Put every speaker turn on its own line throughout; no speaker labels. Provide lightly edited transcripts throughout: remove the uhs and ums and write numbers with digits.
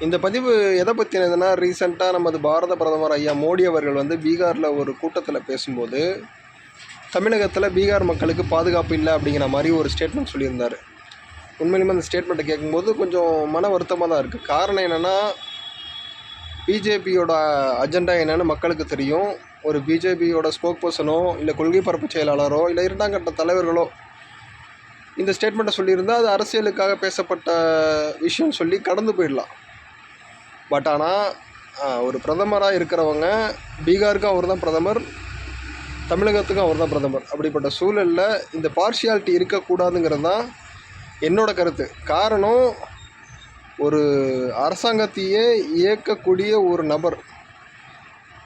இந்த பதிவு எதை பற்றினதுன்னா, ரீசெண்டாக நமது பாரத பிரதமர் ஐயா மோடி அவர்கள் வந்து பீகாரில் ஒரு கூட்டத்தில் பேசும்போது, தமிழகத்தில் பீகார் மக்களுக்கு பாதுகாப்பு இல்லை அப்படிங்கிற மாதிரி ஒரு ஸ்டேட்மெண்ட் சொல்லியிருந்தார். உண்மையிலுமே அந்த ஸ்டேட்மெண்ட்டை கேட்கும்போது கொஞ்சம் மன வருத்தமாக தான் இருக்குது. காரணம் என்னென்னா, பிஜேபியோட அஜெண்டா என்னென்னு மக்களுக்கு தெரியும். ஒரு பிஜேபியோட ஸ்போக் பர்சனோ இல்லை கொள்கை பரப்பு செயலாளரோ இல்லை இரண்டாம் கட்ட தலைவர்களோ இந்த ஸ்டேட்மெண்ட்டை சொல்லியிருந்தால் அது அரசியலுக்காக பேசப்பட்ட விஷயம் சொல்லி கடந்து போயிடலாம். பட் ஆனால் ஒரு பிரதமராக இருக்கிறவங்க பீகாருக்கும் அவர் தான் பிரதமர், தமிழகத்துக்கும் அவர் தான் பிரதமர். அப்படிப்பட்ட சூழலில் இந்த பார்ஷியாலிட்டி இருக்கக்கூடாதுங்கிறது தான் என்னோடய கருத்து. காரணம், ஒரு அரசாங்கத்தையே இயக்கக்கூடிய ஒரு நபர்.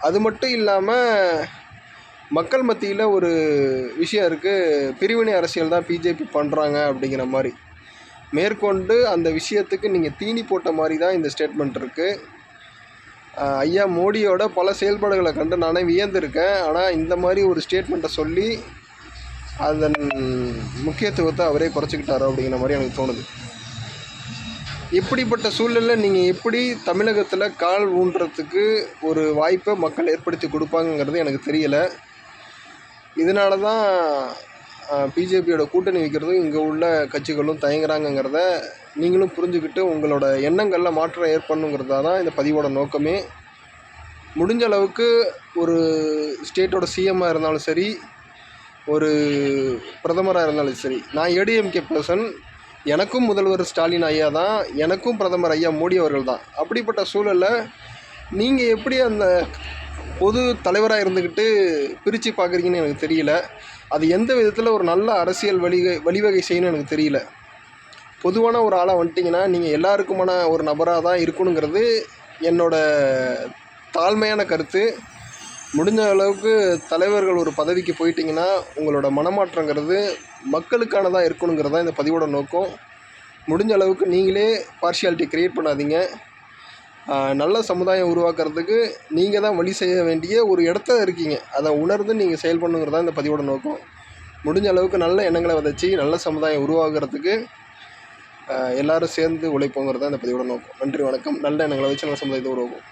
அது மட்டும் இல்லாமல் மக்கள் மத்தியில் ஒரு விஷயம் இருக்குது, பிரிவினை அரசியல் தான் பிஜேபி பண்ணுறாங்க அப்படிங்கிற மாதிரி. மேற்கொண்டு அந்த விஷயத்துக்கு நீங்கள் தீனி போட்ட மாதிரி தான் இந்த ஸ்டேட்மெண்ட் இருக்குது. ஐயா மோடியோட பல செயல்பாடுகளை கண்டு நானே வியந்திருக்கேன். ஆனால் இந்த மாதிரி ஒரு ஸ்டேட்மெண்ட்டை சொல்லி அதன் முக்கியத்துவத்தை அவரே குறைச்சிக்கிட்டாரோ அப்படிங்கிற மாதிரி எனக்கு தோணுது. இப்படிப்பட்ட சூழலில் நீங்கள் எப்படி தமிழகத்தில் கால் ஊன்றத்துக்கு ஒரு வாய்ப்பை மக்கள் ஏற்படுத்தி கொடுப்பாங்கங்கிறது எனக்கு தெரியலை. இதனால தான் பிஜேபியோட கூட்டணி வைக்கிறதும் இங்கே உள்ள கட்சிகளும் தயங்குறாங்கங்கிறத நீங்களும் புரிஞ்சுக்கிட்டு உங்களோட எண்ணங்களில் மாற்றம் ஏற்படணுங்கிறதா தான் இந்த பதிவோட நோக்கமே. முடிஞ்ச அளவுக்கு ஒரு ஸ்டேட்டோட சிஎம்மாக இருந்தாலும் சரி, ஒரு பிரதமராக இருந்தாலும் சரி, நான் ஏடிஎம்கே பர்சன், எனக்கும் முதல்வர் ஸ்டாலின் ஐயா தான், எனக்கும் பிரதமர் ஐயா மோடி அவர்கள் தான். அப்படிப்பட்ட சூழலில் நீங்கள் எப்படி அந்த பொது தலைவராக இருந்துக்கிட்டு பிரித்து பார்க்குறீங்கன்னு எனக்கு தெரியல. அது எந்த விதத்தில் ஒரு நல்ல அரசியல் வழிவகை செய்யணும்னு எனக்கு தெரியல. பொதுவான ஒரு ஆளாக வந்துட்டிங்கன்னா நீங்கள் எல்லாருக்குமான ஒரு நபராக தான் இருக்கணுங்கிறது என்னோடய தாழ்மையான கருத்து. முடிஞ்ச அளவுக்கு தலைவர்கள் ஒரு பதவிக்கு போயிட்டிங்கன்னா உங்களோட மனமாற்றங்கிறது மக்களுக்கானதாக இருக்கணுங்கிறது தான் இந்த பதிவோட நோக்கம். முடிஞ்ச அளவுக்கு நீங்களே பார்ஷியாலிட்டி க்ரியேட் பண்ணாதீங்க. நல்ல சமுதாயம் உருவாக்குறதுக்கு நீங்கள் தான் வழி செய்ய வேண்டிய ஒரு இடத்துல இருக்கீங்க. அதை உணர்ந்து நீங்கள் செயல்படணுங்கிறது தான் இந்த பதிவோட நோக்கம். முடிஞ்ச அளவுக்கு நல்ல எண்ணங்களை விதைச்சி நல்ல சமுதாயம் உருவாக்குறதுக்கு எல்லோரும் சேர்ந்து உழைப்போங்கிறது தான் இந்த பதிவோட நோக்கம். நன்றி, வணக்கம். நல்ல எண்ணங்களை வச்சு நல்ல சமுதாயத்தை உருவாக்கும்.